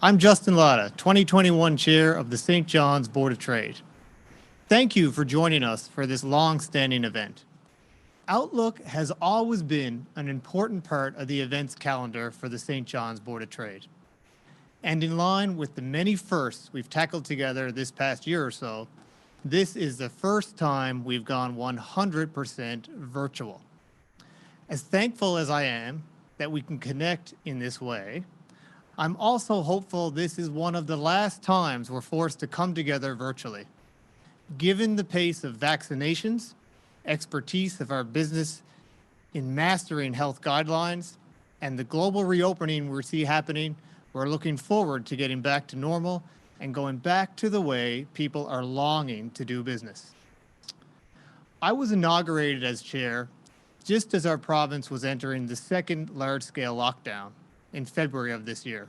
I'm Justin Latta, 2021 Chair of the St. John's Board of Trade. Thank you for joining us for this long-standing event. Outlook has always been an important part of the events calendar for the St. John's Board of Trade. And in line with the many firsts we've tackled together this past year or so, this is the first time we've gone 100% virtual. As thankful as I am that we can connect in this way, I'm also hopeful this is one of the last times we're forced to come together virtually. Given the pace of vaccinations, expertise of our business in mastering health guidelines, and the global reopening we see happening, we're looking forward to getting back to normal and going back to the way people are longing to do business. I was inaugurated as chair just as our province was entering the second large-scale lockdown in February of this year.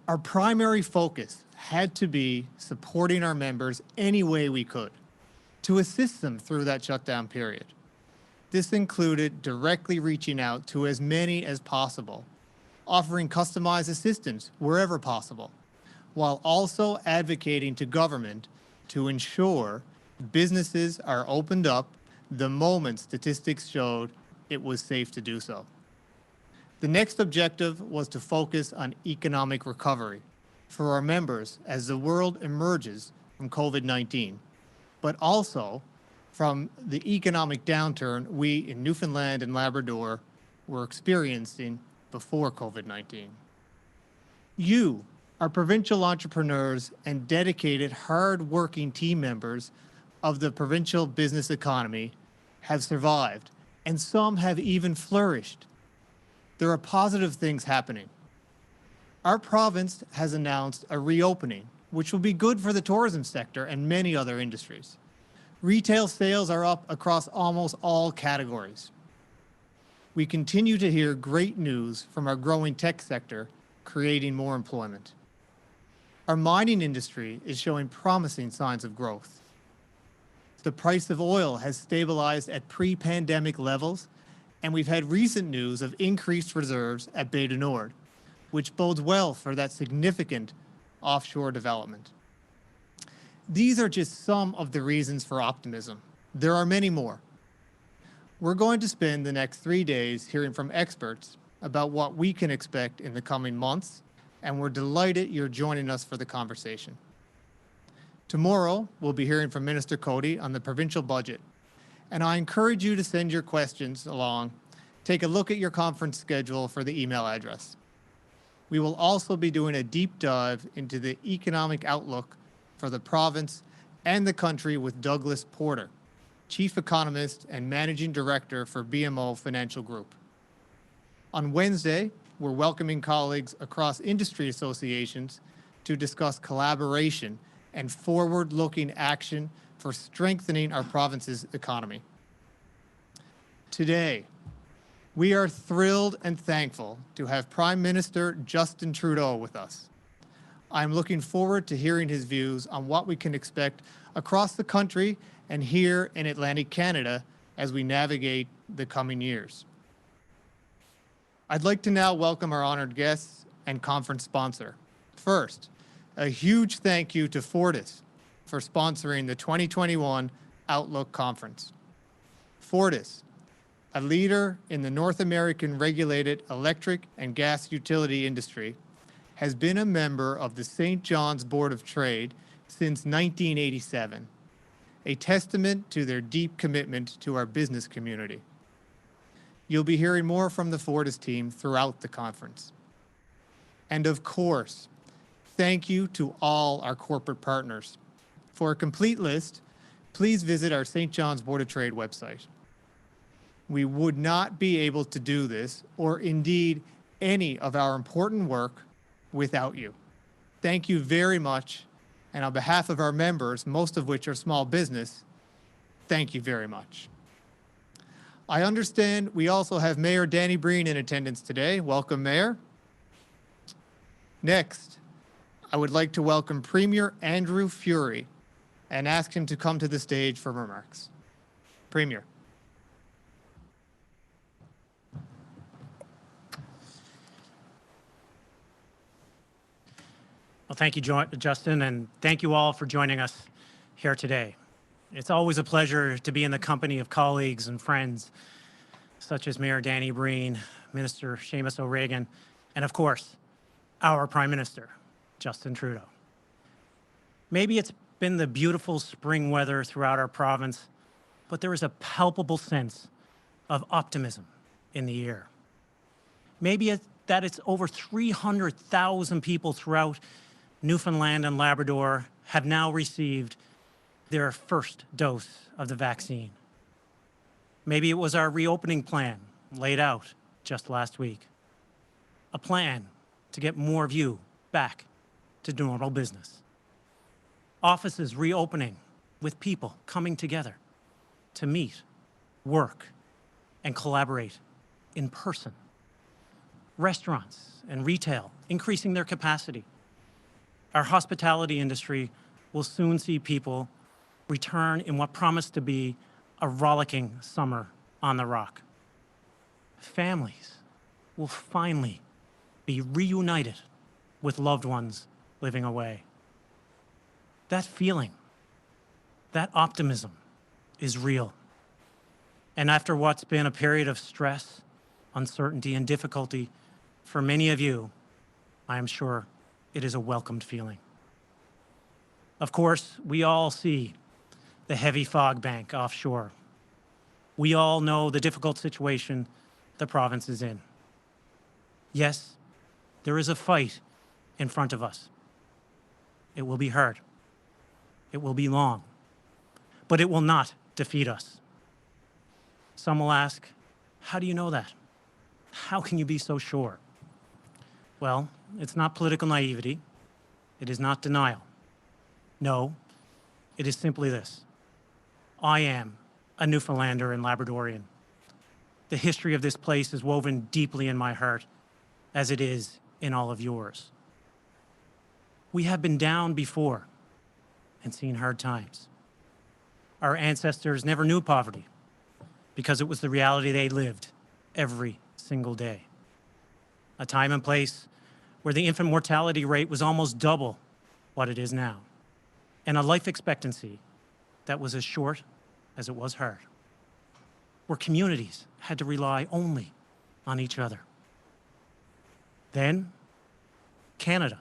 Our primary focus had to be supporting our members any way we could to assist them through that shutdown period. This included directly reaching out to as many as possible, offering customized assistance wherever possible, while also advocating to government to ensure businesses are opened up the moment statistics showed it was safe to do so. The next objective was to focus on economic recovery for our members as the world emerges from COVID-19, but also from the economic downturn we in Newfoundland and Labrador were experiencing before COVID-19. You, our provincial entrepreneurs and dedicated, hard-working team members of the provincial business economy, have survived, and some have even flourished. There are positive things happening. Our province has announced a reopening, which will be good for the tourism sector and many other industries. Retail sales are up across almost all categories. We continue to hear great news from our growing tech sector, creating more employment. Our mining industry is showing promising signs of growth. The price of oil has stabilized at pre-pandemic levels, and we've had recent news of increased reserves at Bay du Nord, which bodes well for that significant offshore development. These are just some of the reasons for optimism. There are many more. We're going to spend the next 3 days hearing from experts about what we can expect in the coming months, and we're delighted you're joining us for the conversation. Tomorrow, we'll be hearing from Minister Cody on the provincial budget, and I encourage you to send your questions along. Take a look at your conference schedule for the email address. We will also be doing a deep dive into the economic outlook for the province and the country with Douglas Porter, Chief Economist and Managing Director for BMO Financial Group. On Wednesday, we're welcoming colleagues across industry associations to discuss collaboration and forward-looking action for strengthening our province's economy. Today, we are thrilled and thankful to have Prime Minister Justin Trudeau with us. I'm looking forward to hearing his views on what we can expect across the country and here in Atlantic Canada as we navigate the coming years. I'd like to now welcome our honored guests and conference sponsor. First, a huge thank you to Fortis for sponsoring the 2021 Outlook Conference. Fortis, a leader in the North American regulated electric and gas utility industry, has been a member of the St. John's Board of Trade since 1987, a testament to their deep commitment to our business community. You'll be hearing more from the Fortis team throughout the conference. And of course, thank you to all our corporate partners. For a complete list, please visit our St. John's Board of Trade website. We would not be able to do this, or indeed any of our important work, without you. Thank you very much, and on behalf of our members, most of which are small business, thank you very much. I understand we also have Mayor Danny Breen in attendance today. Welcome, Mayor. Next, I would like to welcome Premier Andrew Furey and ask him to come to the stage for remarks. Premier. Well, thank you, Justin, and thank you all for joining us here today. It's always a pleasure to be in the company of colleagues and friends, such as Mayor Danny Breen, Minister Seamus O'Regan, and of course, our Prime Minister, Justin Trudeau. Maybe it's been the beautiful spring weather throughout our province, but there is a palpable sense of optimism in the air. Maybe it's over 300,000 people throughout Newfoundland and Labrador have now received their first dose of the vaccine. Maybe it was our reopening plan laid out just last week. A plan to get more of you back to normal business. Offices reopening with people coming together to meet, work, and collaborate in person. Restaurants and retail increasing their capacity. Our hospitality industry will soon see people return in what promised to be a rollicking summer on the Rock. Families will finally be reunited with loved ones living away. That feeling, that optimism is real. And after what's been a period of stress, uncertainty, and difficulty for many of you, I am sure it is a welcomed feeling. Of course, we all see the heavy fog bank offshore. We all know the difficult situation the province is in. Yes, there is a fight in front of us. It will be hard. It will be long, but it will not defeat us. Some will ask, how do you know that? How can you be so sure? Well, it's not political naivety. It is not denial. No, it is simply this. I am a Newfoundlander and Labradorian. The history of this place is woven deeply in my heart, as it is in all of yours. We have been down before and seen hard times. Our ancestors never knew poverty because it was the reality they lived every single day. A time and place where the infant mortality rate was almost double what it is now, and a life expectancy that was as short as it was hard, where communities had to rely only on each other. Then, Canada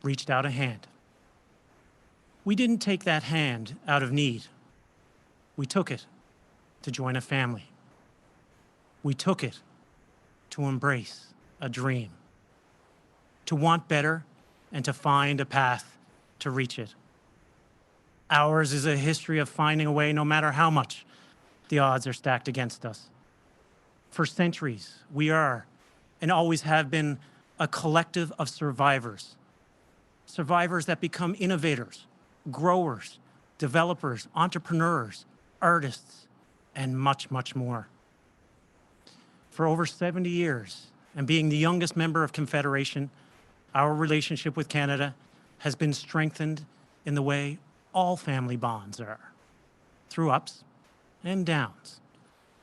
reached out a hand. We didn't take that hand out of need. We took it to join a family. We took it to embrace a dream, to want better and to find a path to reach it. Ours is a history of finding a way no matter how much the odds are stacked against us. For centuries, we are and always have been a collective of survivors. Survivors that become innovators, growers, developers, entrepreneurs, artists, and much, much more. For over 70 years, and being the youngest member of Confederation, our relationship with Canada has been strengthened in the way all family bonds are, through ups and downs.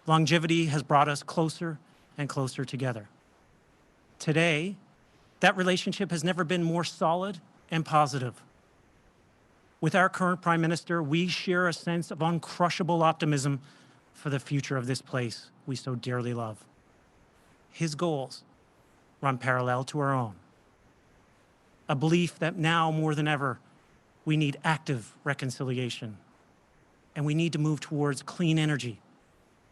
Longevity has brought us closer and closer together. Today, that relationship has never been more solid and positive. With our current Prime Minister, we share a sense of uncrushable optimism for the future of this place we so dearly love. His goals run parallel to our own. A belief that now more than ever, we need active reconciliation, and we need to move towards clean energy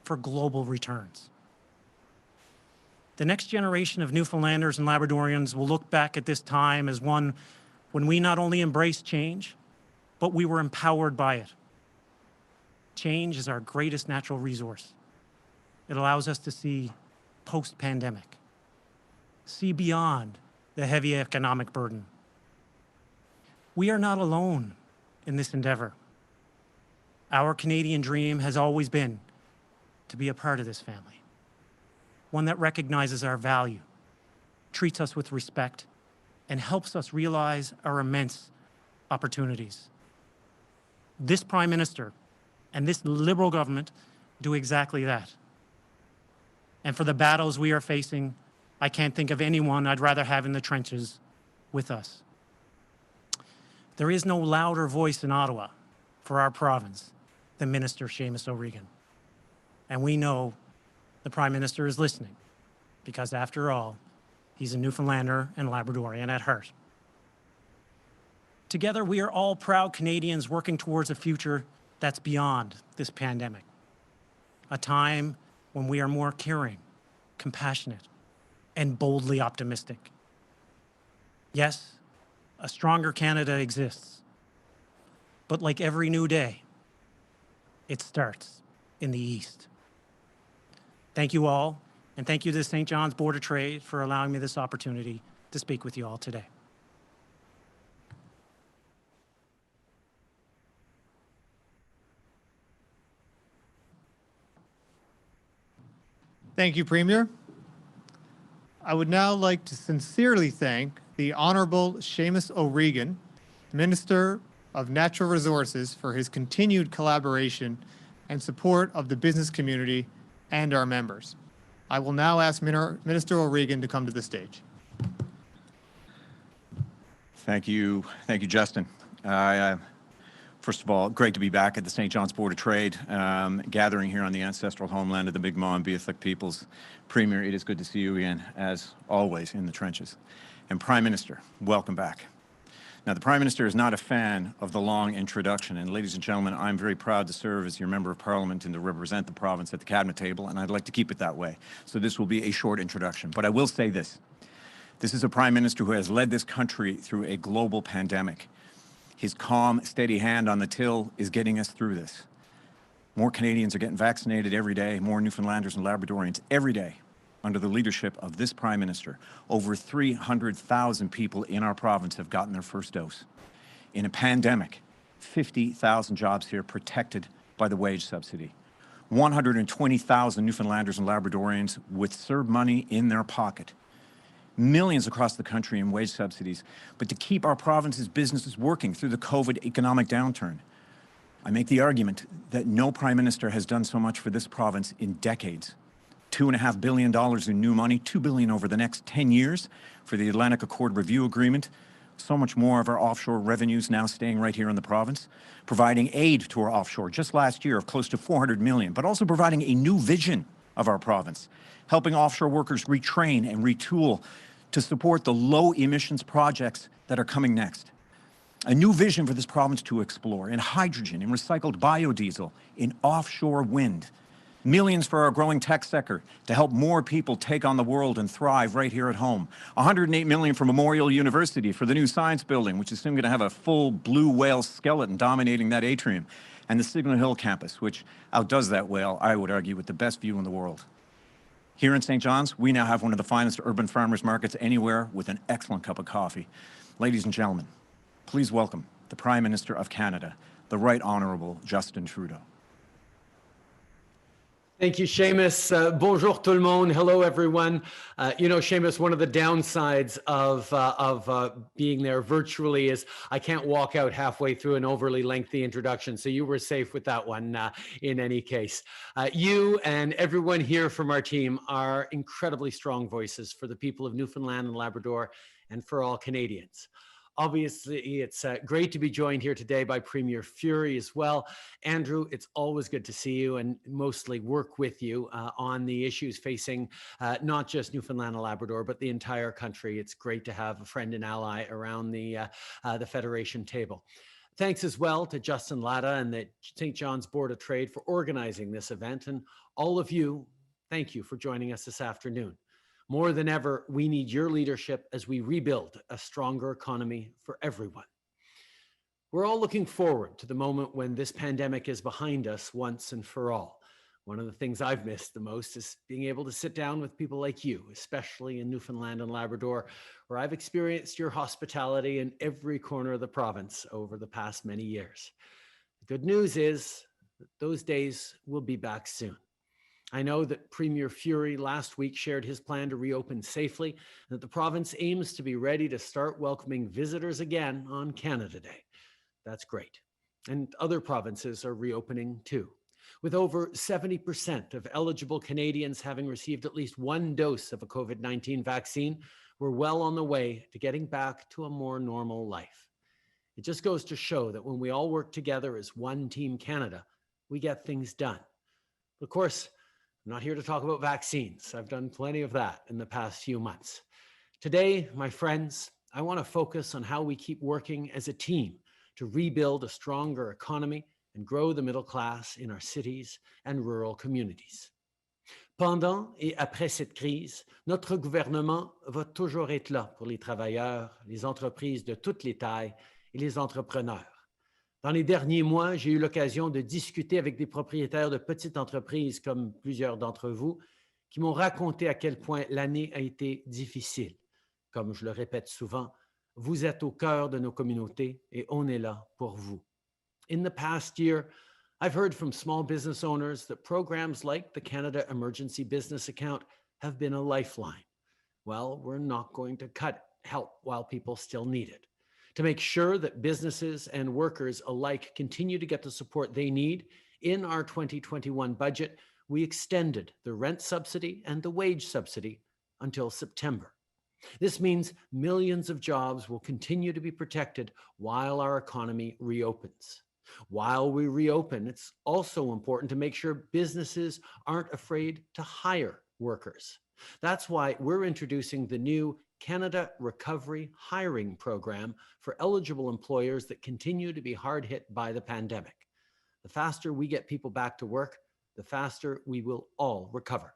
for global returns. The next generation of Newfoundlanders and Labradorians will look back at this time as one when we not only embraced change, but we were empowered by it. Change is our greatest natural resource. It allows us to see post-pandemic, see beyond the heavy economic burden. We are not alone in this endeavor. Our Canadian dream has always been to be a part of this family, one that recognizes our value, treats us with respect, and helps us realize our immense opportunities. This Prime Minister and this Liberal government do exactly that. And for the battles we are facing, I can't think of anyone I'd rather have in the trenches with us. There is no louder voice in Ottawa for our province than Minister Seamus O'Regan. And we know the Prime Minister is listening because, after all, he's a Newfoundlander and Labradorian at heart. Together, we are all proud Canadians working towards a future that's beyond this pandemic, a time when we are more caring, compassionate, and boldly optimistic. Yes, a stronger Canada exists, but like every new day, it starts in the East. Thank you all, and thank you to the St. John's Board of Trade for allowing me this opportunity to speak with you all today. Thank you, Premier. I would now like to sincerely thank the Honorable Seamus O'Regan, Minister of Natural Resources, for his continued collaboration and support of the business community and our members. I will now ask Minister O'Regan to come to the stage. Thank you, Justin. First of all, great to be back at the St. John's Board of Trade, gathering here on the ancestral homeland of the Mi'kmaq and Beothuk peoples. Premier, it is good to see you again, as always, in the trenches. And Prime Minister, welcome back. Now, the Prime Minister is not a fan of the long introduction, and ladies and gentlemen, I'm very proud to serve as your Member of Parliament and to represent the province at the Cabinet table, and I'd like to keep it that way. So this will be a short introduction, but I will say this. This is a Prime Minister who has led this country through a global pandemic. His calm, steady hand on the till is getting us through this. More Canadians are getting vaccinated every day, more Newfoundlanders and Labradorians every day under the leadership of this Prime Minister. Over 300,000 people in our province have gotten their first dose. In a pandemic, 50,000 jobs here protected by the wage subsidy. 120,000 Newfoundlanders and Labradorians with CERB money in their pocket. Millions across the country in wage subsidies, but to keep our province's businesses working through the COVID economic downturn. I make the argument that no Prime Minister has done so much for this province in decades. $2.5 billion in new money, $2 billion over the next 10 years for the Atlantic Accord Review Agreement. So much more of our offshore revenues now staying right here in the province. Providing aid to our offshore just last year of close to $400 million, but also providing a new vision of our province. Helping offshore workers retrain and retool to support the low emissions projects that are coming next. A new vision for this province to explore in hydrogen, in recycled biodiesel, in offshore wind. Millions for our growing tech sector to help more people take on the world and thrive right here at home. $108 million for Memorial University for the new science building, which is soon going to have a full blue whale skeleton dominating that atrium. And the Signal Hill campus, which outdoes that whale, I would argue, with the best view in the world. Here in St. John's, we now have one of the finest urban farmers markets anywhere with an excellent cup of coffee. Ladies and gentlemen, please welcome the Prime Minister of Canada, the Right Honourable Justin Trudeau. Thank you, Seamus. Bonjour tout le monde. Hello, everyone. You know, Seamus, one of the downsides of being there virtually is I can't walk out halfway through an overly lengthy introduction. So you were safe with that one in any case. You and everyone here from our team are incredibly strong voices for the people of Newfoundland and Labrador and for all Canadians. Obviously, it's great to be joined here today by Premier Furey as well. Andrew, it's always good to see you and mostly work with you on the issues facing not just Newfoundland and Labrador, but the entire country. It's great to have a friend and ally around the Federation table. Thanks as well to Justin Latta and the St. John's Board of Trade for organizing this event. And all of you, thank you for joining us this afternoon. More than ever, we need your leadership as we rebuild a stronger economy for everyone. We're all looking forward to the moment when this pandemic is behind us once and for all. One of the things I've missed the most is being able to sit down with people like you, especially in Newfoundland and Labrador, where I've experienced your hospitality in every corner of the province over the past many years. The good news is that those days will be back soon. I know that Premier Furey last week shared his plan to reopen safely, and that the province aims to be ready to start welcoming visitors again on Canada Day. That's great. And other provinces are reopening too. With over 70% of eligible Canadians having received at least one dose of a COVID-19 vaccine, we're well on the way to getting back to a more normal life. It just goes to show that when we all work together as one Team Canada, we get things done. Of course, I'm not here to talk about vaccines. I've done plenty of that in the past few months. Today, my friends, I want to focus on how we keep working as a team to rebuild a stronger economy and grow the middle class in our cities and rural communities. Pendant et après cette crise, notre gouvernement va toujours être là pour les travailleurs, les entreprises de toutes les tailles et les entrepreneurs. Dans les derniers mois, j'ai eu l'occasion de discuter avec des propriétaires de petites entreprises comme plusieurs d'entre vous qui m'ont raconté à quel point l'année a été difficile. Comme je le répète souvent, vous êtes au cœur de nos communautés et on est là pour vous. In the past year, I've heard from small business owners that programs like the Canada Emergency Business Account have been a lifeline. Well, we're not going to cut help while people still need it. To make sure that businesses and workers alike continue to get the support they need, in our 2021 budget, we extended the rent subsidy and the wage subsidy until September. This means millions of jobs will continue to be protected while our economy reopens. While we reopen, it's also important to make sure businesses aren't afraid to hire workers. That's why we're introducing the new Canada Recovery Hiring Program for eligible employers that continue to be hard hit by the pandemic. The faster we get people back to work, the faster we will all recover.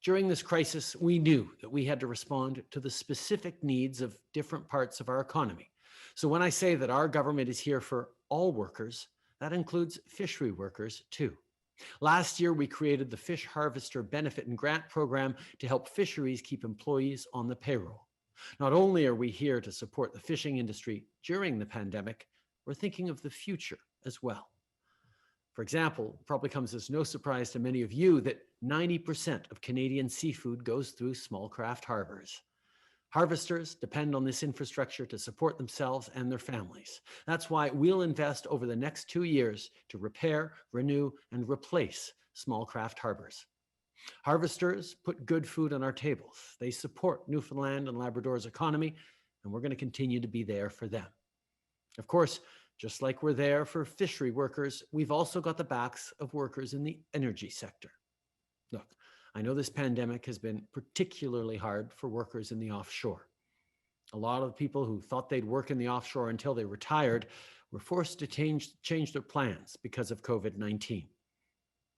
During this crisis, we knew that we had to respond to the specific needs of different parts of our economy. So when I say that our government is here for all workers, that includes fishery workers too. Last year, we created the Fish Harvester Benefit and Grant Program to help fisheries keep employees on the payroll. Not only are we here to support the fishing industry during the pandemic, we're thinking of the future as well. For example, it probably comes as no surprise to many of you that 90% of Canadian seafood goes through small craft harbors. Harvesters depend on this infrastructure to support themselves and their families. That's why we'll invest over the next 2 years to repair, renew, and replace small craft harbors. Harvesters put good food on our tables. They support Newfoundland and Labrador's economy, and we're going to continue to be there for them. Of course, just like we're there for fishery workers, we've also got the backs of workers in the energy sector. Look, I know this pandemic has been particularly hard for workers in the offshore. A lot of people who thought they'd work in the offshore until they retired were forced to change their plans because of COVID-19.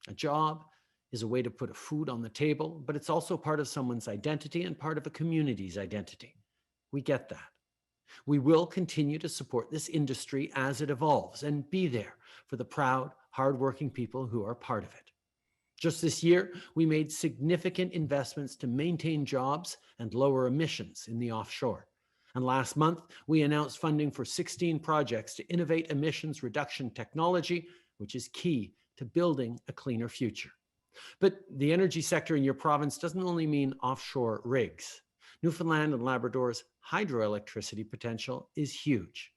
A job is a way to put food on the table, but it's also part of someone's identity and part of a community's identity. We get that. We will continue to support this industry as it evolves and be there for the proud, hardworking people who are part of it. Just this year, we made significant investments to maintain jobs and lower emissions in the offshore. And last month, we announced funding for 16 projects to innovate emissions reduction technology, which is key to building a cleaner future. But the energy sector in your province doesn't only mean offshore rigs. Newfoundland and Labrador's hydroelectricity potential is huge.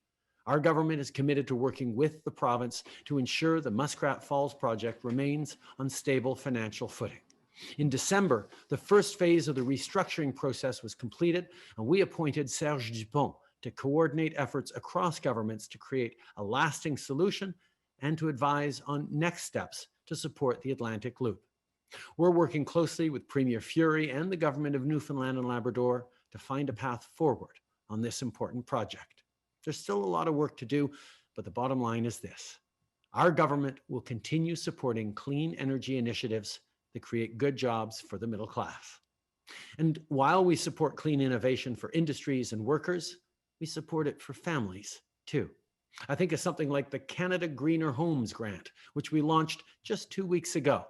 Our government is committed to working with the province to ensure the Muskrat Falls project remains on stable financial footing. In December, the first phase of the restructuring process was completed, and we appointed Serge Dupont to coordinate efforts across governments to create a lasting solution and to advise on next steps to support the Atlantic Loop. We're working closely with Premier Fury and the government of Newfoundland and Labrador to find a path forward on this important project. There's still a lot of work to do, but the bottom line is this. Our government will continue supporting clean energy initiatives that create good jobs for the middle class. And while we support clean innovation for industries and workers, we support it for families too. I think of something like the Canada Greener Homes Grant, which we launched just 2 weeks ago.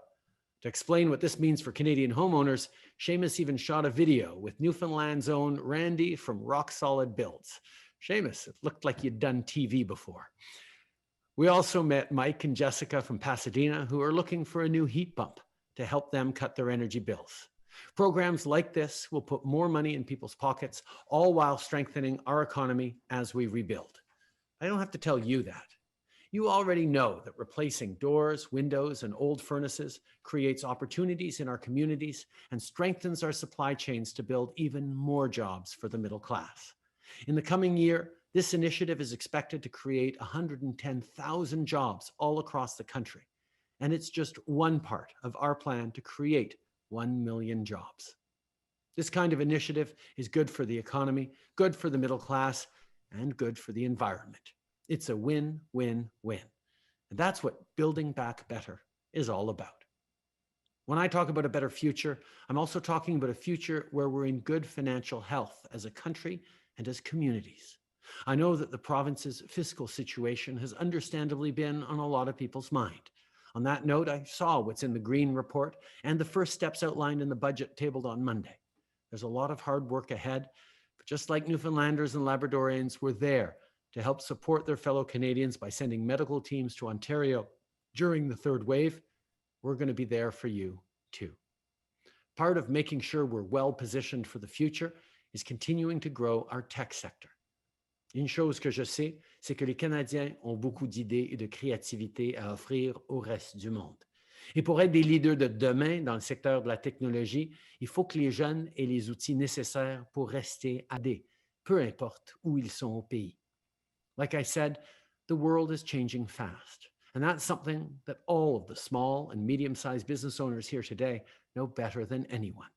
To explain what this means for Canadian homeowners, Seamus even shot a video with Newfoundland's own Randy from Rock Solid Builds. Seamus, it looked like you'd done TV before. We also met Mike and Jessica from Pasadena, who are looking for a new heat pump to help them cut their energy bills. Programs like this will put more money in people's pockets, all while strengthening our economy as we rebuild. I don't have to tell you that. You already know that replacing doors, windows, and old furnaces creates opportunities in our communities and strengthens our supply chains to build even more jobs for the middle class. In the coming year, This initiative is expected to create 110,000 jobs all across the country. And it's just one part of our plan to create 1 million jobs. This kind of initiative is good for the economy, good for the middle class, and good for the environment. It's a win-win-win. And that's what Building Back Better is all about. When I talk about a better future, I'm also talking about a future where we're in good financial health as a country and as communities. I know that the province's fiscal situation has understandably been on a lot of people's mind. On that note, I saw what's in the Green Report and the first steps outlined in the budget tabled on Monday. There's a lot of hard work ahead, but just like Newfoundlanders and Labradorians, we're there to help support their fellow Canadians by sending medical teams to Ontario during the third wave. We're going to be there for you too. Part of making sure we're well positioned for the future is continuing to grow our tech sector. Une chose que je sais, c'est que les Canadiens ont beaucoup d'idées et de créativité à offrir au reste du monde. Et pour être des leaders de demain dans le secteur de la technologie, il faut que les jeunes aient les outils nécessaires pour rester adaptés, peu importe où ils sont au pays. Like I said, the world is changing fast. And that's something that all of the small and medium-sized business owners here today know better than anyone.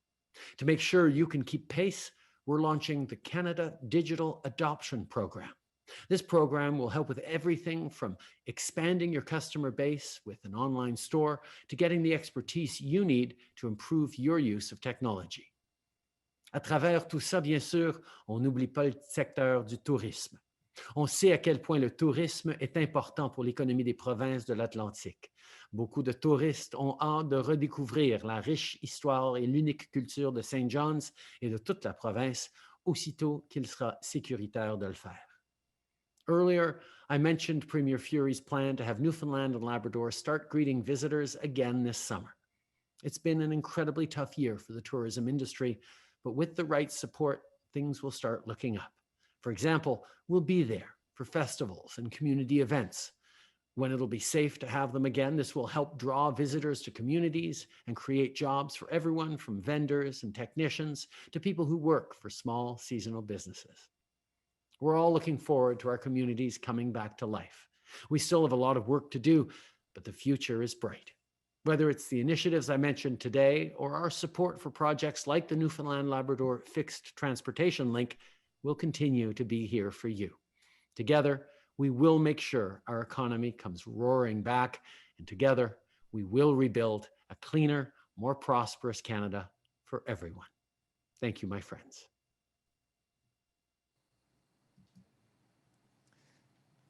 To make sure you can keep pace, we're launching the Canada Digital Adoption Program. This program will help with everything from expanding your customer base with an online store to getting the expertise you need to improve your use of technology. À travers tout ça, bien sûr, on n'oublie pas le secteur du tourisme. On sait à quel point le tourisme est important pour l'économie des provinces de l'Atlantique. Beaucoup de touristes ont hâte de redécouvrir la riche histoire et l'unique culture de St. John's et de toute la province, aussitôt qu'il sera sécuritaire de le faire. Earlier, I mentioned Premier Furey's plan to have Newfoundland and Labrador start greeting visitors again this summer. It's been an incredibly tough year for the tourism industry, but with the right support, things will start looking up. For example, we'll be there for festivals and community events. When it'll be safe to have them again, this will help draw visitors to communities and create jobs for everyone from vendors and technicians to people who work for small seasonal businesses. We're all looking forward to our communities coming back to life. We still have a lot of work to do, but the future is bright. Whether it's the initiatives I mentioned today or our support for projects like the Newfoundland Labrador Fixed Transportation Link, we'll continue to be here for you. Together, we will make sure our economy comes roaring back, and together, we will rebuild a cleaner, more prosperous Canada for everyone. Thank you, my friends.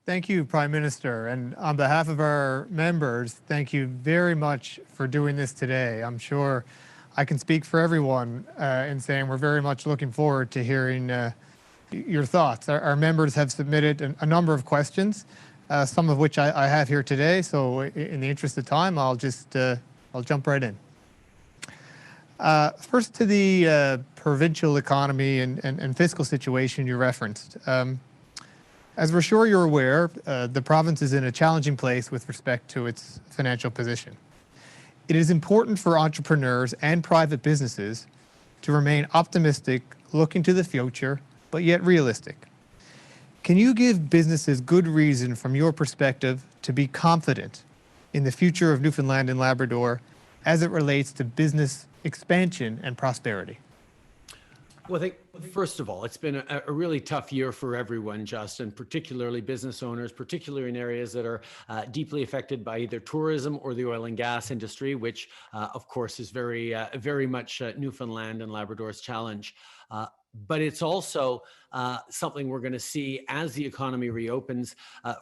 Thank you, Prime Minister. And on behalf of our members, thank you very much for doing this today. I'm sure I can speak for everyone in saying we're very much looking forward to hearing your thoughts. Our members have submitted a number of questions, some of which I have here today. So in the interest of time, I'll jump right in. First to the provincial economy and fiscal situation you referenced. As we're sure you're aware, the province is in a challenging place with respect to its financial position. It is important for entrepreneurs and private businesses to remain optimistic, looking to the future, but yet realistic. Can you give businesses good reason from your perspective to be confident in the future of Newfoundland and Labrador as it relates to business expansion and prosperity? Well, I think, first of all, it's been a really tough year for everyone, Justin, particularly business owners, particularly in areas that are deeply affected by either tourism or the oil and gas industry, which, of course, is very much Newfoundland and Labrador's challenge. But it's also something we're going to see as the economy reopens.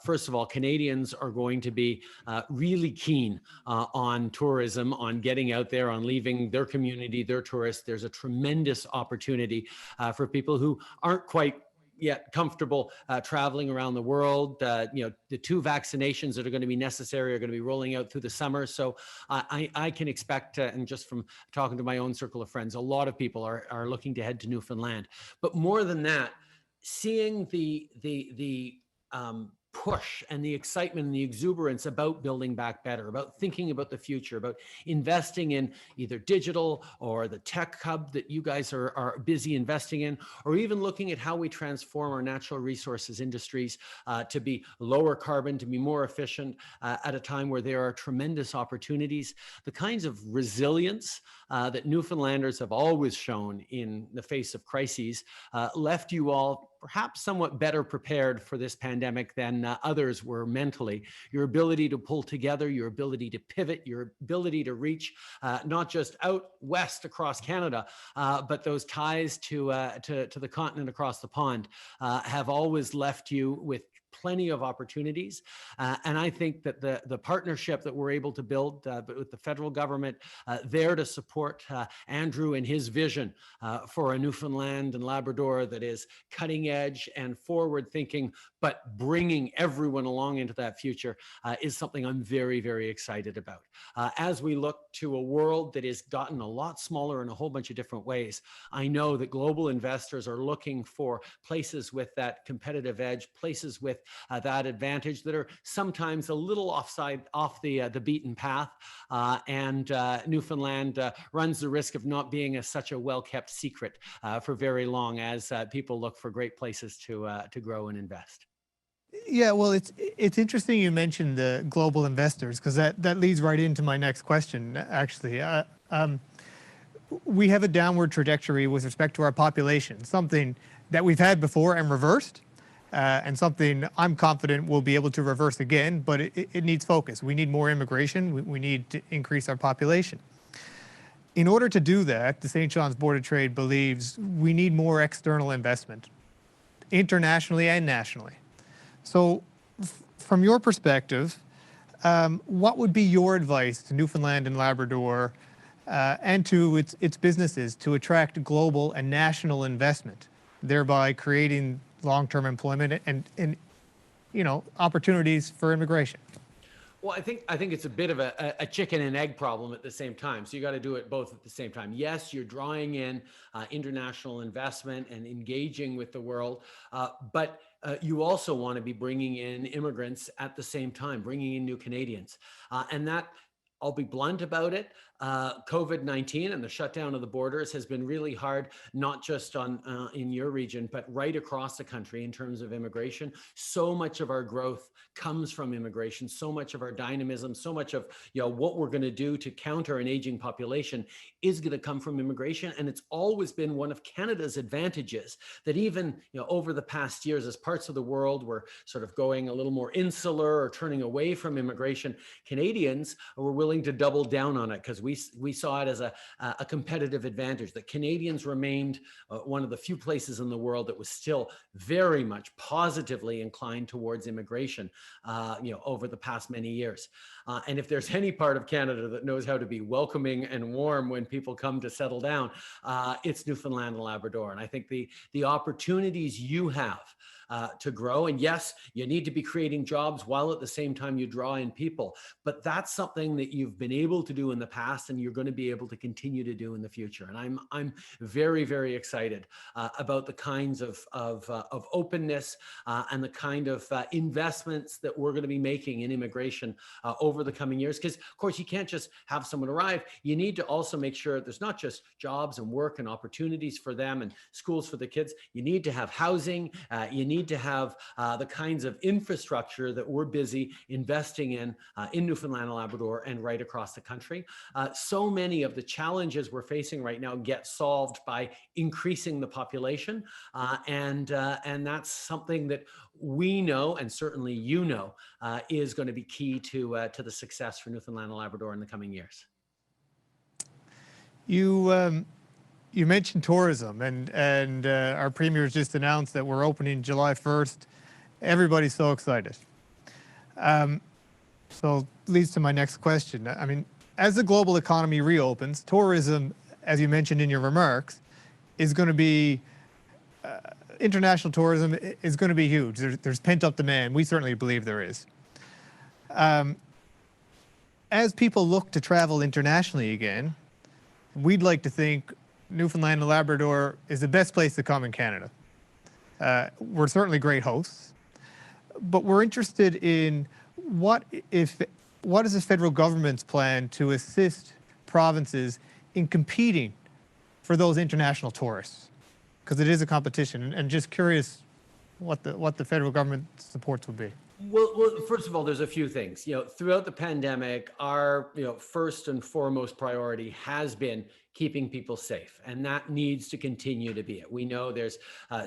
First of all, Canadians are going to be really keen on tourism, on getting out there, on leaving their community, their tourists. There's a tremendous opportunity for people who aren't quite yet comfortable traveling around the world. The 2 vaccinations that are going to be necessary are going to be rolling out through the summer. So I can expect, and just from talking to my own circle of friends, a lot of people are looking to head to Newfoundland. But more than that, seeing the push and the excitement and the exuberance about building back better, about thinking about the future, about investing in either digital or the tech hub that you guys are busy investing in, or even looking at how we transform our natural resources industries to be lower carbon, to be more efficient at a time where there are tremendous opportunities. The kinds of resilience that Newfoundlanders have always shown in the face of crises left you all perhaps somewhat better prepared for this pandemic than others were mentally. Your ability to pull together, your ability to pivot, your ability to reach not just out west across Canada, but those ties to the continent across the pond have always left you with plenty of opportunities. And I think that the partnership that we're able to build with the federal government there to support Andrew and his vision for a Newfoundland and Labrador that is cutting edge and forward thinking, but bringing everyone along into that future is something I'm very, very excited about. As we look to a world that has gotten a lot smaller in a whole bunch of different ways, I know that global investors are looking for places with that competitive edge, places with that advantage that are sometimes a little off the beaten path. And Newfoundland runs the risk of not being such a well-kept secret for very long as people look for great places to grow and invest. Yeah, well, it's interesting you mentioned the global investors, because that leads right into my next question, actually. We have a downward trajectory with respect to our population, something that we've had before and reversed, and something I'm confident we'll be able to reverse again, but it needs focus. We need more immigration. We need to increase our population. In order to do that, the St. John's Board of Trade believes we need more external investment, internationally and nationally. So from your perspective, what would be your advice to Newfoundland and Labrador and to its businesses to attract global and national investment, thereby creating long-term employment and opportunities for immigration? Well, I think it's a bit of a chicken and egg problem at the same time. So you got to do it both at the same time. Yes, you're drawing in international investment and engaging with the world, but you also want to be bringing in immigrants at the same time, bringing in new Canadians. And that, I'll be blunt about it, COVID-19 and the shutdown of the borders has been really hard, not just in your region, but right across the country in terms of immigration. So much of our growth comes from immigration. So much of our dynamism, so much of what we're going to do to counter an aging population is going to come from immigration. And it's always been one of Canada's advantages that even over the past years, as parts of the world were sort of going a little more insular or turning away from immigration, Canadians were willing to double down on it because we saw it as a competitive advantage. That Canadians remained one of the few places in the world that was still very much positively inclined towards immigration, over the past many years. And if there's any part of Canada that knows how to be welcoming and warm when people come to settle down, it's Newfoundland and Labrador. And I think the opportunities you have to grow. And yes, you need to be creating jobs while at the same time you draw in people. But that's something that you've been able to do in the past and you're going to be able to continue to do in the future. And I'm very, very excited about the kinds of openness and the kind of investments that we're going to be making in immigration over the coming years. Because, of course, you can't just have someone arrive. You need to also make sure there's not just jobs and work and opportunities for them and schools for the kids. You need to have housing. You need to have the kinds of infrastructure that we're busy investing in Newfoundland and Labrador and right across the country. So many of the challenges we're facing right now get solved by increasing the population, and that's something that we know, and certainly is going to be key to the success for Newfoundland and Labrador in the coming years. You mentioned tourism, and our premier has just announced that we're opening July 1st. Everybody's so excited. So leads to my next question. I mean, as the global economy reopens, tourism, as you mentioned in your remarks, is going to be, international tourism is going to be huge. There's pent-up demand. We certainly believe there is. As people look to travel internationally again, we'd like to think Newfoundland and Labrador is the best place to come in Canada. We're certainly great hosts. but we're interested in what is the federal government's plan to assist provinces in competing for those international tourists? Because it is a competition, and just curious what the federal government supports would be. Well, first of all, there's a few things. Throughout the pandemic, our first and foremost priority has been keeping people safe, and that needs to continue to be it. We know there's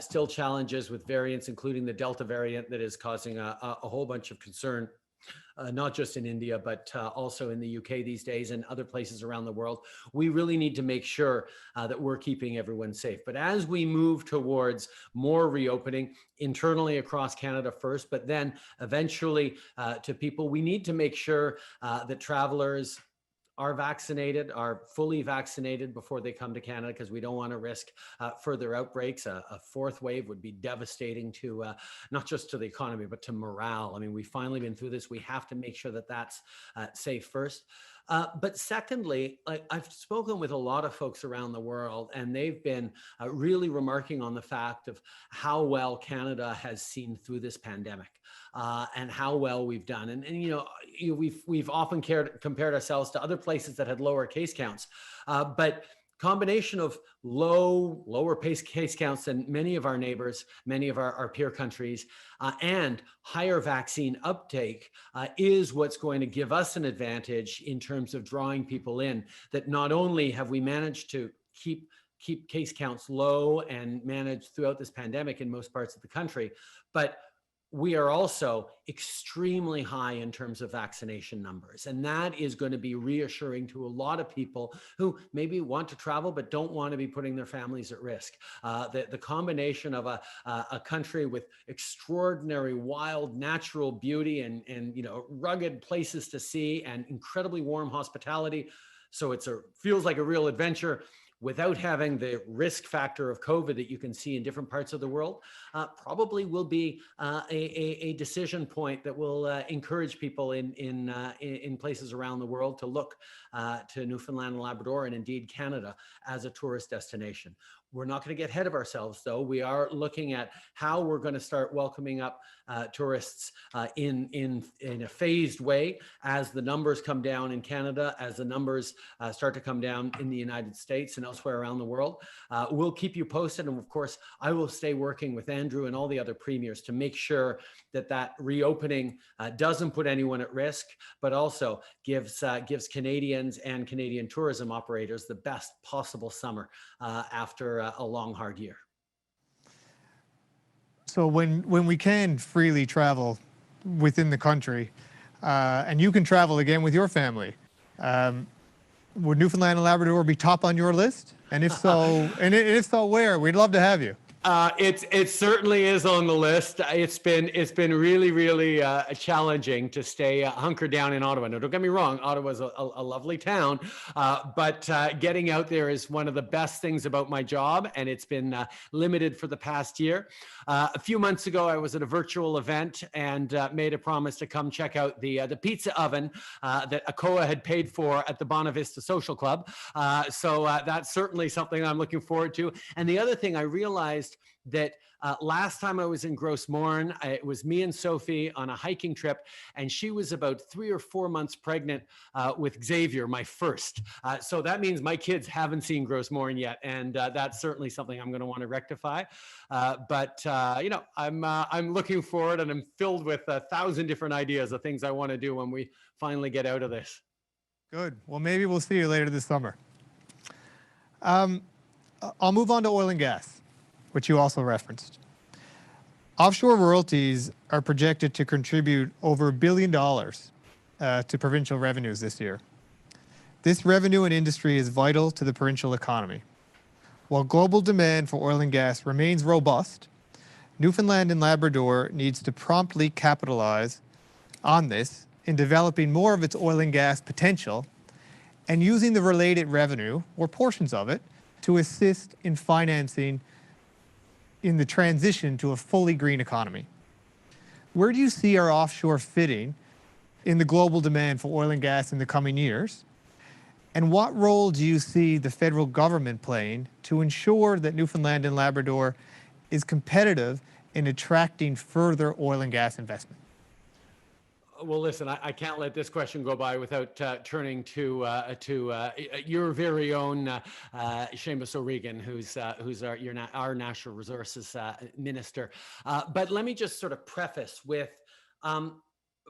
still challenges with variants, including the Delta variant, that is causing a whole bunch of concern. Not just in India, but also in the UK these days and other places around the world. We really need to make sure that we're keeping everyone safe. But as we move towards more reopening internally across Canada first, but then eventually to people, we need to make sure that travelers are vaccinated, are fully vaccinated before they come to Canada, because we don't want to risk further outbreaks. A fourth wave would be devastating to not just to the economy, but to morale. I mean, we've finally been through this. We have to make sure that that's safe first. But secondly, I've spoken with a lot of folks around the world, and they've been really remarking on the fact of how well Canada has seen through this pandemic. And how well we've done. And we've often compared ourselves to other places that had lower case counts, but combination of lower case counts than many of our neighbors, many of our peer countries, and higher vaccine uptake is what's going to give us an advantage in terms of drawing people in. That not only have we managed to keep case counts low and manage throughout this pandemic in most parts of the country, but we are also extremely high in terms of vaccination numbers. And that is going to be reassuring to a lot of people who maybe want to travel, but don't want to be putting their families at risk. The combination of a country with extraordinary wild natural beauty and rugged places to see and incredibly warm hospitality. So feels like a real adventure, without having the risk factor of COVID that you can see in different parts of the world, probably will be a decision point that will encourage people in places around the world to look to Newfoundland and Labrador, and indeed Canada, as a tourist destination. We're not going to get ahead of ourselves, though. We are looking at how we're going to start welcoming up tourists in a phased way as the numbers come down in Canada, as the numbers start to come down in the United States and elsewhere around the world. We'll keep you posted, and of course, I will stay working with Andrew and all the other premiers to make sure that reopening doesn't put anyone at risk, but also gives Canadians and Canadian tourism operators the best possible summer after a long, hard year. So when we can freely travel within the country, and you can travel again with your family, would Newfoundland and Labrador be top on your list? And if so, where? We'd love to have you. It certainly is on the list. It's been really challenging to stay hunkered down in Ottawa. Now, don't get me wrong, Ottawa's a lovely town, but getting out there is one of the best things about my job, and it's been limited for the past year. A few months ago, I was at a virtual event and made a promise to come check out the pizza oven that ACOA had paid for at the Bonavista Social Club. So that's certainly something I'm looking forward to. And the other thing I realized that last time I was in Gros Morne, it was me and Sophie on a hiking trip, and she was about 3 or 4 months pregnant with Xavier, my first. So that means my kids haven't seen Gros Morne yet, and that's certainly something I'm going to want to rectify. But I'm looking forward, and I'm filled with 1,000 different ideas of things I want to do when we finally get out of this. Good. Well, maybe we'll see you later this summer. I'll move on to oil and gas, which you also referenced. Offshore royalties are projected to contribute over $1 billion to provincial revenues this year. This revenue and industry is vital to the provincial economy. While global demand for oil and gas remains robust, Newfoundland and Labrador needs to promptly capitalize on this in developing more of its oil and gas potential and using the related revenue, or portions of it, to assist in financing in the transition to a fully green economy. Where do you see our offshore fitting in the global demand for oil and gas in the coming years? And what role do you see the federal government playing to ensure that Newfoundland and Labrador is competitive in attracting further oil and gas investment? Well, listen, I can't let this question go by without turning to your very own Seamus O'Regan, who's our Natural Resources Minister. But let me just sort of preface with,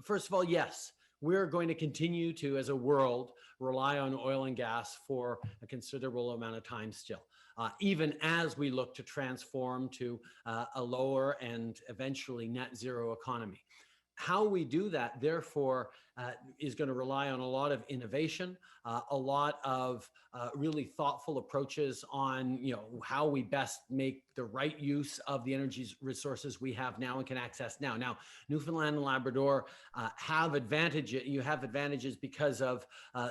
first of all, yes, we're going to continue to, as a world, rely on oil and gas for a considerable amount of time still. Even as we look to transform to a lower and eventually net zero economy. How we do that, therefore, is going to rely on a lot of innovation, a lot of really thoughtful approaches on, how we best make the right use of the energy resources we have now and can access now. Now, Newfoundland and Labrador have advantages. You have advantages because of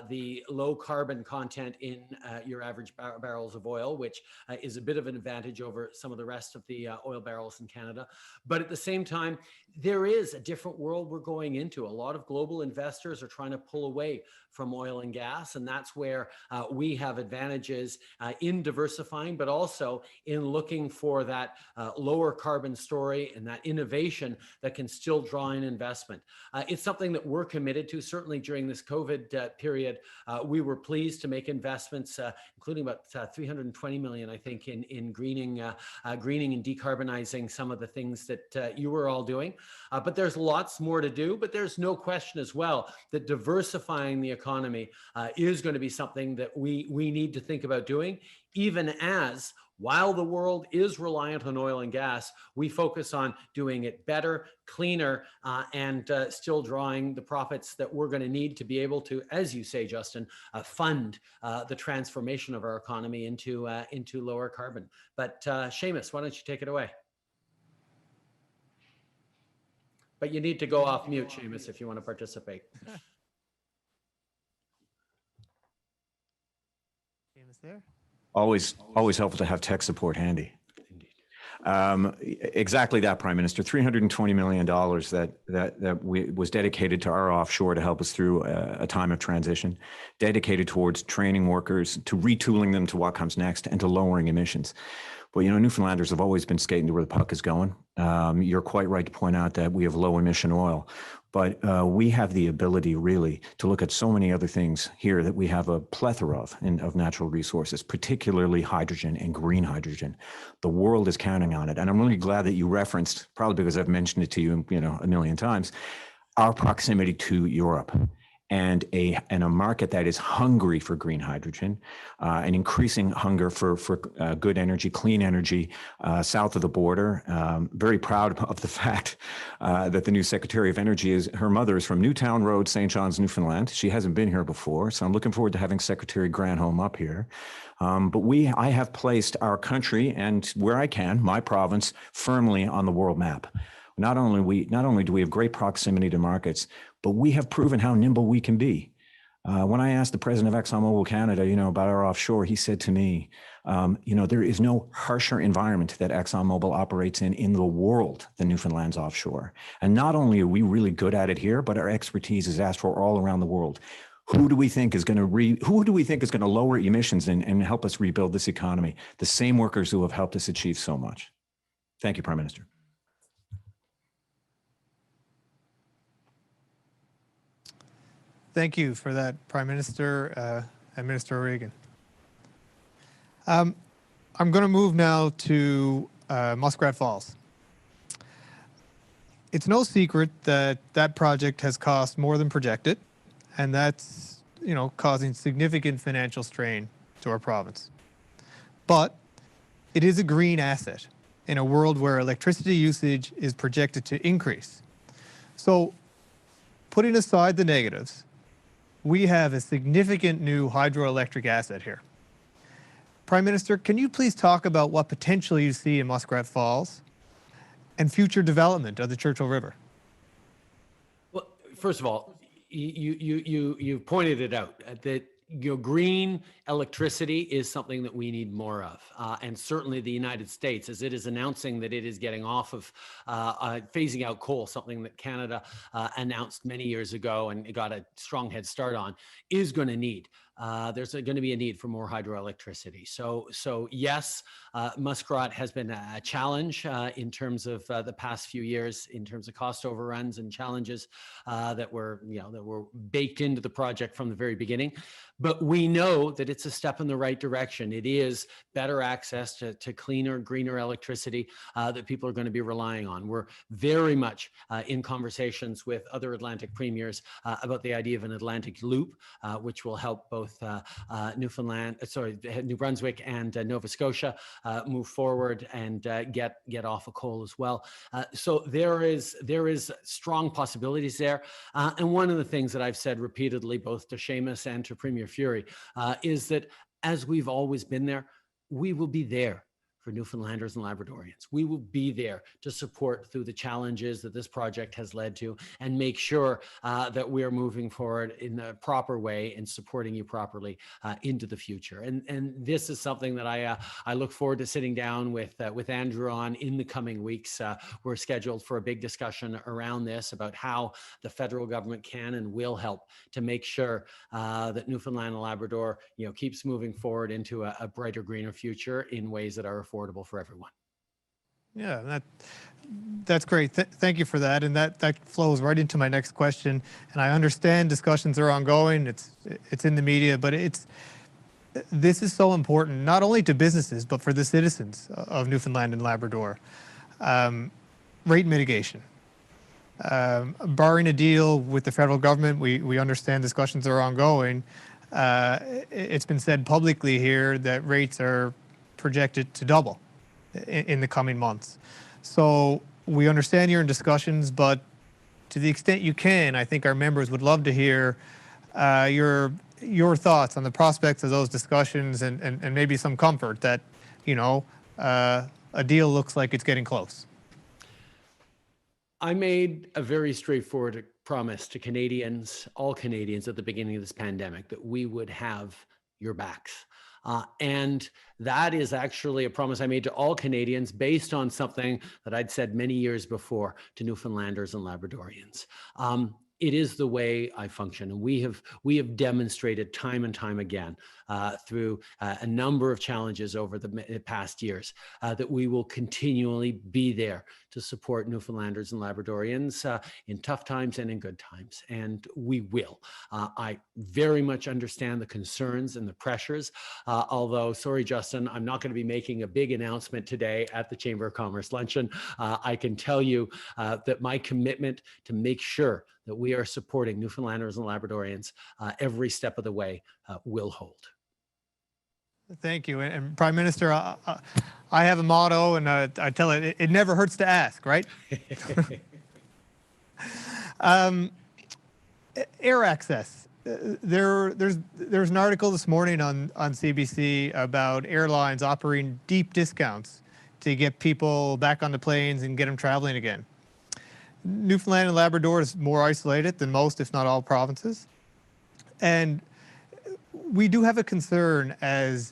the low carbon content in your average barrels of oil, which is a bit of an advantage over some of the rest of the oil barrels in Canada. But at the same time, there is a different world we're going into. A lot of global investors are trying to pull away from oil and gas, and that's where we have advantages in diversifying, but also in looking for that lower carbon story and that innovation that can still draw in investment. It's something that we're committed to. Certainly during this COVID period, we were pleased to make investments, including about 320 million, I think, in greening and decarbonizing some of the things that you were all doing. But there's lots more to do, but there's no question as well that diversifying the economy is going to be something that we need to think about doing, even as while the world is reliant on oil and gas, we focus on doing it better, cleaner, and still drawing the profits that we're going to need to be able to, as you say, Justin, fund the transformation of our economy into lower carbon. But Seamus, why don't you take it away? But you need to go off mute, Seamus, if you want to participate. Seamus there? Always helpful to have tech support handy. Exactly that, Prime Minister. $320 million that was dedicated to our offshore to help us through a time of transition, dedicated towards training workers, to retooling them to what comes next, and to lowering emissions. Well, Newfoundlanders have always been skating to where the puck is going. You're quite right to point out that we have low emission oil, but we have the ability really to look at so many other things here that we have a plethora of natural resources, particularly hydrogen and green hydrogen. The world is counting on it. And I'm really glad that you referenced, probably because I've mentioned it to you, a million times, our proximity to Europe. And a market that is hungry for green hydrogen, an increasing hunger for good energy, clean energy south of the border. Very proud of the fact that the new Secretary of Energy her mother is from Newtown Road, St. John's, Newfoundland. She hasn't been here before, so I'm looking forward to having Secretary Granholm up here. But I have placed our country and, where I can, my province, firmly on the world map. Not only do we have great proximity to markets, but we have proven how nimble we can be. When I asked the president of ExxonMobil Canada, about our offshore, he said to me, there is no harsher environment that ExxonMobil operates in the world than Newfoundland's offshore. And not only are we really good at it here, but our expertise is asked for all around the world. Who do we think is going to lower emissions and help us rebuild this economy? The same workers who have helped us achieve so much. Thank you, Prime Minister. Thank you for that, Prime Minister and Minister O'Regan. I'm going to move now to Muskrat Falls. It's no secret that that project has cost more than projected, and that's, causing significant financial strain to our province. But it is a green asset in a world where electricity usage is projected to increase. So, putting aside the negatives, we have a significant new hydroelectric asset here. Prime Minister, can you please talk about what potential you see in Muskrat Falls and future development of the Churchill River? Well, first of all, you pointed it out that green electricity is something that we need more of. And certainly the United States, as it is announcing that it is getting off of phasing out coal, something that Canada announced many years ago and got a strong head start on, is going to need. there's going to be a need for more hydroelectricity. So yes, Muskrat has been a challenge in terms of the past few years, in terms of cost overruns and challenges that were baked into the project from the very beginning. But we know that it's a step in the right direction. It is better access to cleaner, greener electricity that people are going to be relying on. We're very much in conversations with other Atlantic premiers about the idea of an Atlantic loop, which will help both New Brunswick and Nova Scotia move forward and get off of coal as well. So there is strong possibilities there. And one of the things that I've said repeatedly, both to Seamus and to Premier Fury, is that as we've always been there, we will be there for Newfoundlanders and Labradorians. We will be there to support through the challenges that this project has led to and make sure that we are moving forward in the proper way and supporting you properly into the future. And this is something that I look forward to sitting down with Andrew on in the coming weeks. We're scheduled for a big discussion around this about how the federal government can and will help to make sure that Newfoundland and Labrador, keeps moving forward into a brighter, greener future in ways that are affordable for everyone. Yeah, that's great. Thank you for that. And that flows right into my next question. And I understand discussions are ongoing. It's in the media, but this is so important, not only to businesses, but for the citizens of Newfoundland and Labrador. Rate mitigation. Barring a deal with the federal government, we understand discussions are ongoing. It's been said publicly here that rates are projected to double in the coming months. So we understand you're in discussions, but to the extent you can, I think our members would love to hear your thoughts on the prospects of those discussions and maybe some comfort that, a deal looks like it's getting close. I made a very straightforward promise to Canadians, all Canadians at the beginning of this pandemic, that we would have your backs. And that is actually a promise I made to all Canadians based on something that I'd said many years before to Newfoundlanders and Labradorians. It is the way I function, and we have demonstrated time and time again through a number of challenges over the past years that we will continually be there to support Newfoundlanders and Labradorians in tough times and in good times, and we will. I very much understand the concerns and the pressures, although, sorry, Justin, I'm not going to be making a big announcement today at the Chamber of Commerce luncheon. I can tell you that my commitment to make sure that we are supporting Newfoundlanders and Labradorians every step of the way will hold. Thank you. And Prime Minister, I have a motto, and I tell it never hurts to ask, right? Air access. There's an article this morning on CBC about airlines offering deep discounts to get people back on the planes and get them traveling again. Newfoundland and Labrador is more isolated than most, if not all, provinces. And we do have a concern as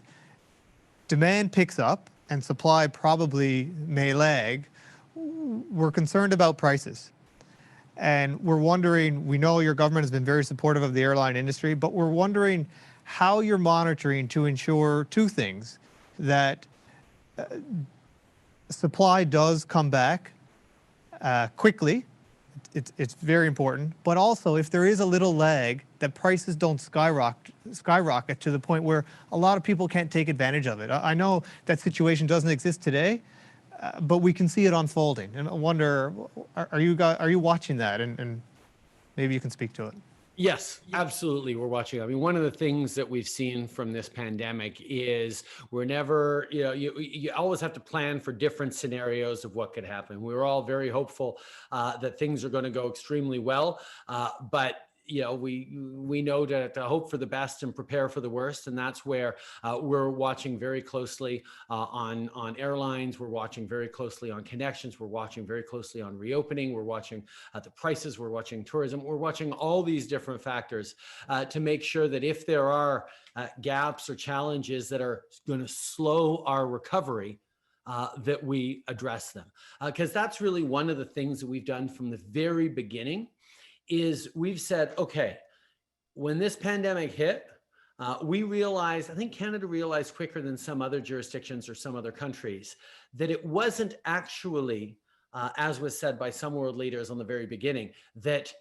demand picks up and supply probably may lag. We're concerned about prices. And we're wondering, we know your government has been very supportive of the airline industry, but we're wondering how you're monitoring to ensure two things: that supply does come back quickly. It's very important, but also if there is a little lag, that prices don't skyrocket to the point where a lot of people can't take advantage of it. I know that situation doesn't exist today, but we can see it unfolding. And I wonder, are you watching that? And maybe you can speak to it. Yes, absolutely. We're watching. I mean, one of the things that we've seen from this pandemic is we're never, you always have to plan for different scenarios of what could happen. We were all very hopeful that things are going to go extremely well, but we know to hope for the best and prepare for the worst, and that's where we're watching very closely on airlines. We're watching very closely on connections. We're watching very closely on reopening. We're watching the prices. We're watching tourism. We're watching all these different factors to make sure that if there are gaps or challenges that are going to slow our recovery, that we address them. Because that's really one of the things that we've done from the very beginning. Is we've said, okay, when this pandemic hit, we realized, I think Canada realized quicker than some other jurisdictions or some other countries, that it wasn't actually, as was said by some world leaders on the very beginning, that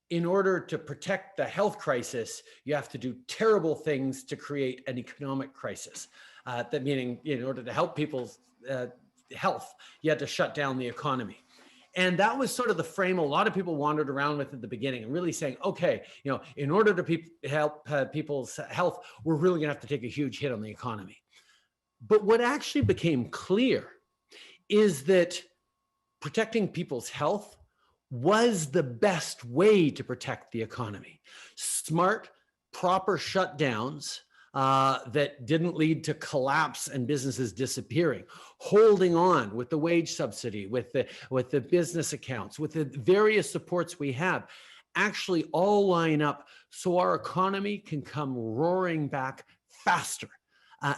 in order to protect the health crisis, you have to do terrible things to create an economic crisis. That meaning, in order to help people's health, you had to shut down the economy. And that was sort of the frame a lot of people wandered around with at the beginning, and really saying, okay, in order to help people's health, we're really gonna have to take a huge hit on the economy. But what actually became clear is that protecting people's health was the best way to protect the economy. Smart, proper shutdowns that didn't lead to collapse and businesses disappearing, holding on with the wage subsidy, with the business accounts, with the various supports we have, actually all line up so our economy can come roaring back faster.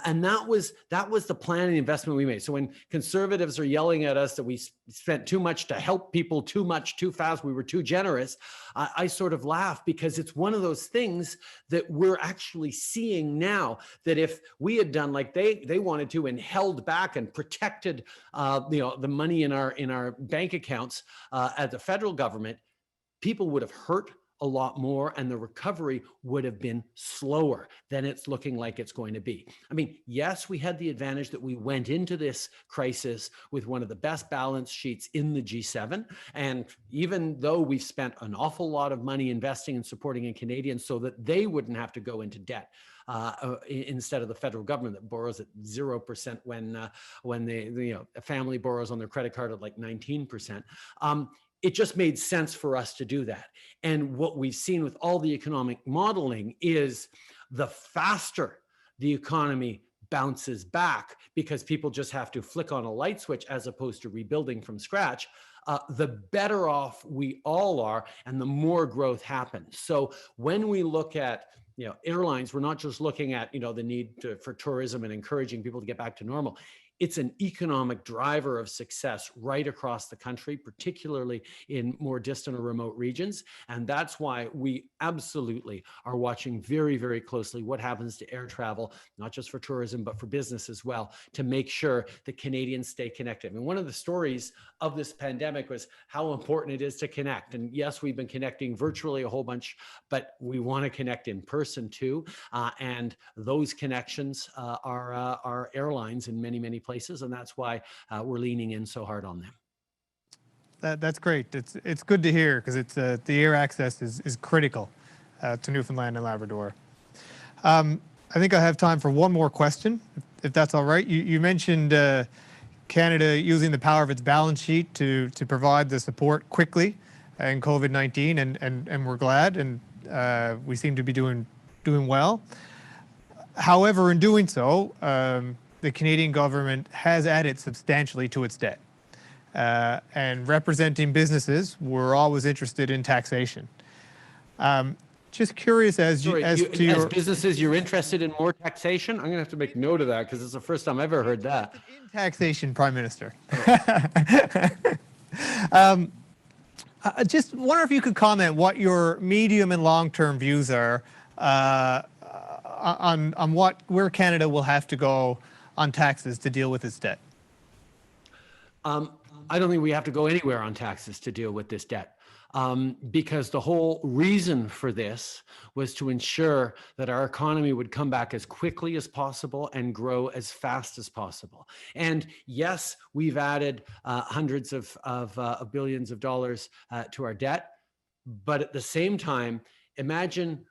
And that was the plan and the investment we made. So when conservatives are yelling at us that we spent too much to help people, too much, too fast, we were too generous, I sort of laugh, because it's one of those things that we're actually seeing now, that if we had done like they wanted to and held back and protected the money in our bank accounts at the federal government, people would have hurt a lot more, and the recovery would have been slower than it's looking like it's going to be. I mean, yes, we had the advantage that we went into this crisis with one of the best balance sheets in the G7. And even though we've spent an awful lot of money investing and supporting in Canadians so that they wouldn't have to go into debt, instead of the federal government that borrows at 0% when a family borrows on their credit card at like 19%. It just made sense for us to do that. And what we've seen with all the economic modeling is the faster the economy bounces back, because people just have to flick on a light switch as opposed to rebuilding from scratch, the better off we all are and the more growth happens. So when we look at airlines, we're not just looking at the need for tourism and encouraging people to get back to normal. It's an economic driver of success right across the country, particularly in more distant or remote regions. And that's why we absolutely are watching very, very closely what happens to air travel, not just for tourism, but for business as well, to make sure that Canadians stay connected. I mean, one of the stories of this pandemic was how important it is to connect. And yes, we've been connecting virtually a whole bunch, but we want to connect in person too. And those connections are airlines in many, many places, and that's why we're leaning in so hard on them. That's great. It's good to hear, because it's the air access is critical to Newfoundland and Labrador. I think I have time for one more question, if that's all right. You mentioned Canada using the power of its balance sheet to provide the support quickly in COVID-19, and we're glad, and we seem to be doing well. However, in doing so, the Canadian government has added substantially to its debt. And representing businesses, we're always interested in taxation. Just curious, as businesses, you're interested in more taxation? I'm going to have to make note of that, because it's the first time I've ever heard that. In taxation, Prime Minister. I just wonder if you could comment what your medium and long-term views are on where Canada will have to go on taxes to deal with its debt. I don't think we have to go anywhere on taxes to deal with this debt, because the whole reason for this was to ensure that our economy would come back as quickly as possible and grow as fast as possible. And yes, we've added hundreds of billions of dollars to our debt, but at the same time, imagine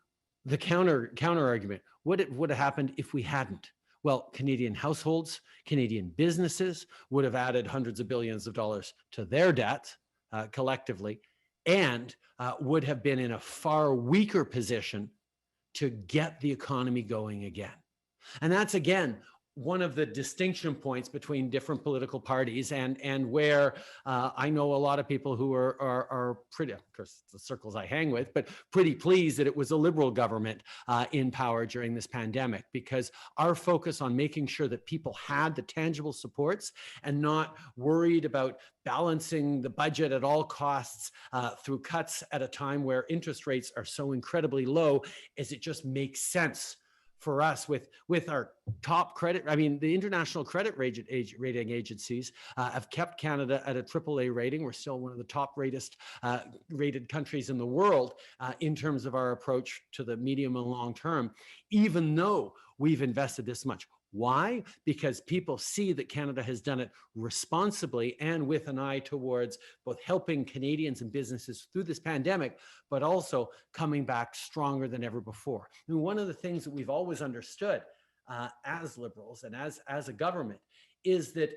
the counter argument. What would have happened if we hadn't? Well, Canadian households, Canadian businesses would have added hundreds of billions of dollars to their debt collectively, and would have been in a far weaker position to get the economy going again. And that's, again, one of the distinction points between different political parties, and where I know a lot of people who are pretty, of course, the circles I hang with, but pretty pleased that it was a Liberal government in power during this pandemic, because our focus on making sure that people had the tangible supports and not worried about balancing the budget at all costs through cuts at a time where interest rates are so incredibly low, is it just makes sense for us with our top credit. I mean, the international credit rating agencies have kept Canada at a AAA rating. We're still one of the top rated countries in the world in terms of our approach to the medium and long term, even though we've invested this much. Why? Because people see that Canada has done it responsibly and with an eye towards both helping Canadians and businesses through this pandemic, but also coming back stronger than ever before. And one of the things that we've always understood as Liberals and as a government is that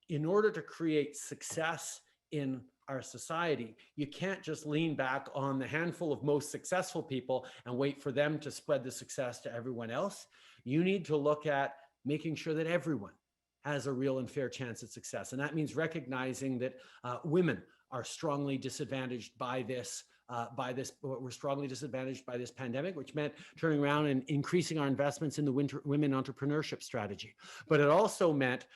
in order to create success in our society, you can't just lean back on the handful of most successful people and wait for them to spread the success to everyone else. You need to look at making sure that everyone has a real and fair chance at success. And that means recognizing that women are strongly disadvantaged by this. We're strongly disadvantaged by this pandemic, which meant turning around and increasing our investments in the women entrepreneurship strategy. But it also meant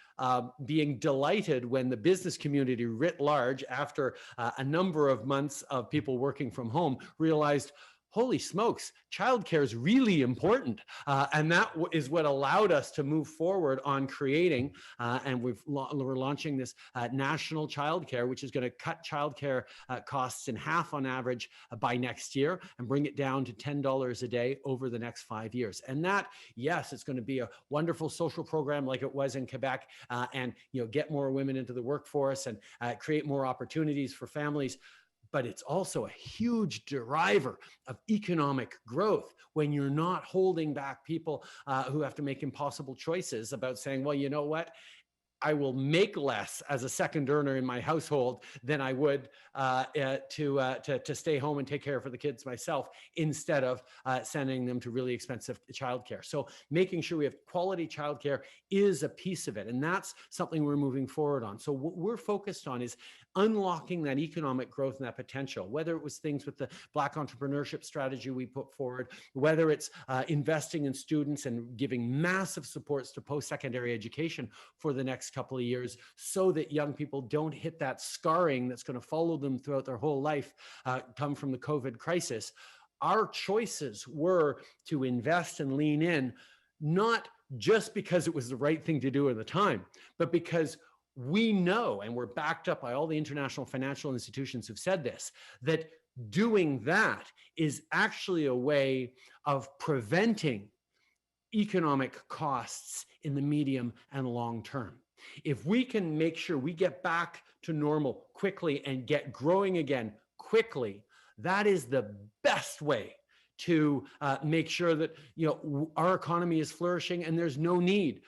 being delighted when the business community writ large, after a number of months of people working from home, realized, holy smokes, childcare is really important. And that is what allowed us to move forward on creating, and we're launching this national childcare, which is going to cut childcare costs in half on average by next year and bring it down to $10 a day over the next 5 years. And that, yes, it's going to be a wonderful social program like it was in Quebec, and get more women into the workforce and create more opportunities for families. But it's also a huge driver of economic growth when you're not holding back people who have to make impossible choices about saying, well, you know what? I will make less as a second earner in my household than I would to stay home and take care of the kids myself, instead of sending them to really expensive childcare. So making sure we have quality childcare is a piece of it. And that's something we're moving forward on. So what we're focused on is unlocking that economic growth and that potential, whether it was things with the Black entrepreneurship strategy we put forward, whether it's investing in students and giving massive supports to post-secondary education for the next couple of years, so that young people don't hit that scarring that's going to follow them throughout their whole life, come from the COVID crisis. Our choices were to invest and lean in, not just because it was the right thing to do at the time, but because we know, and we're backed up by all the international financial institutions who've said this, that doing that is actually a way of preventing economic costs in the medium and long term. If we can make sure we get back to normal quickly and get growing again quickly, that is the best way to make sure that our economy is flourishing, and there's no need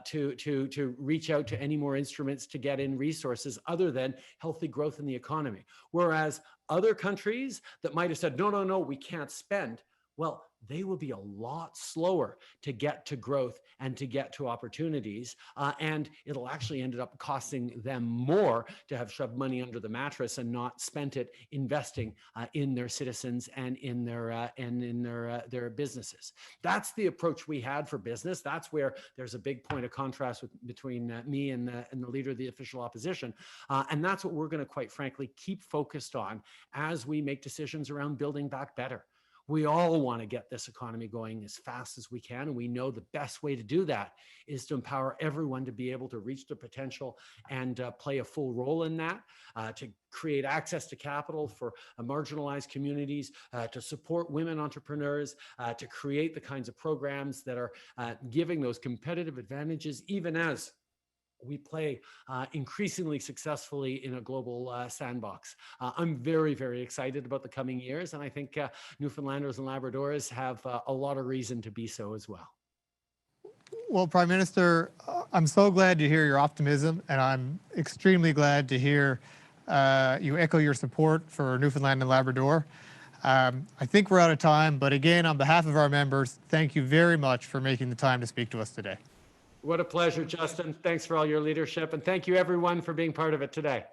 to reach out to any more instruments to get in resources other than healthy growth in the economy. Whereas other countries that might have said, no, we can't spend, well, they will be a lot slower to get to growth and to get to opportunities. And it'll actually end up costing them more to have shoved money under the mattress and not spent it investing in their citizens and in their businesses. That's the approach we had for business. That's where there's a big point of contrast between me and the leader of the official opposition. And that's what we're going to, quite frankly, keep focused on as we make decisions around building back better. We all want to get this economy going as fast as we can. And we know the best way to do that is to empower everyone to be able to reach their potential and play a full role in that, to create access to capital for marginalized communities, to support women entrepreneurs, to create the kinds of programs that are giving those competitive advantages, even as we play increasingly successfully in a global sandbox. I'm very, very excited about the coming years, and I think Newfoundlanders and Labradors have a lot of reason to be so as well. Well, Prime Minister, I'm so glad to hear your optimism, and I'm extremely glad to hear you echo your support for Newfoundland and Labrador. I think we're out of time, but again, on behalf of our members, thank you very much for making the time to speak to us today. What a pleasure, Justin. Thanks for all your leadership, and thank you everyone for being part of it today.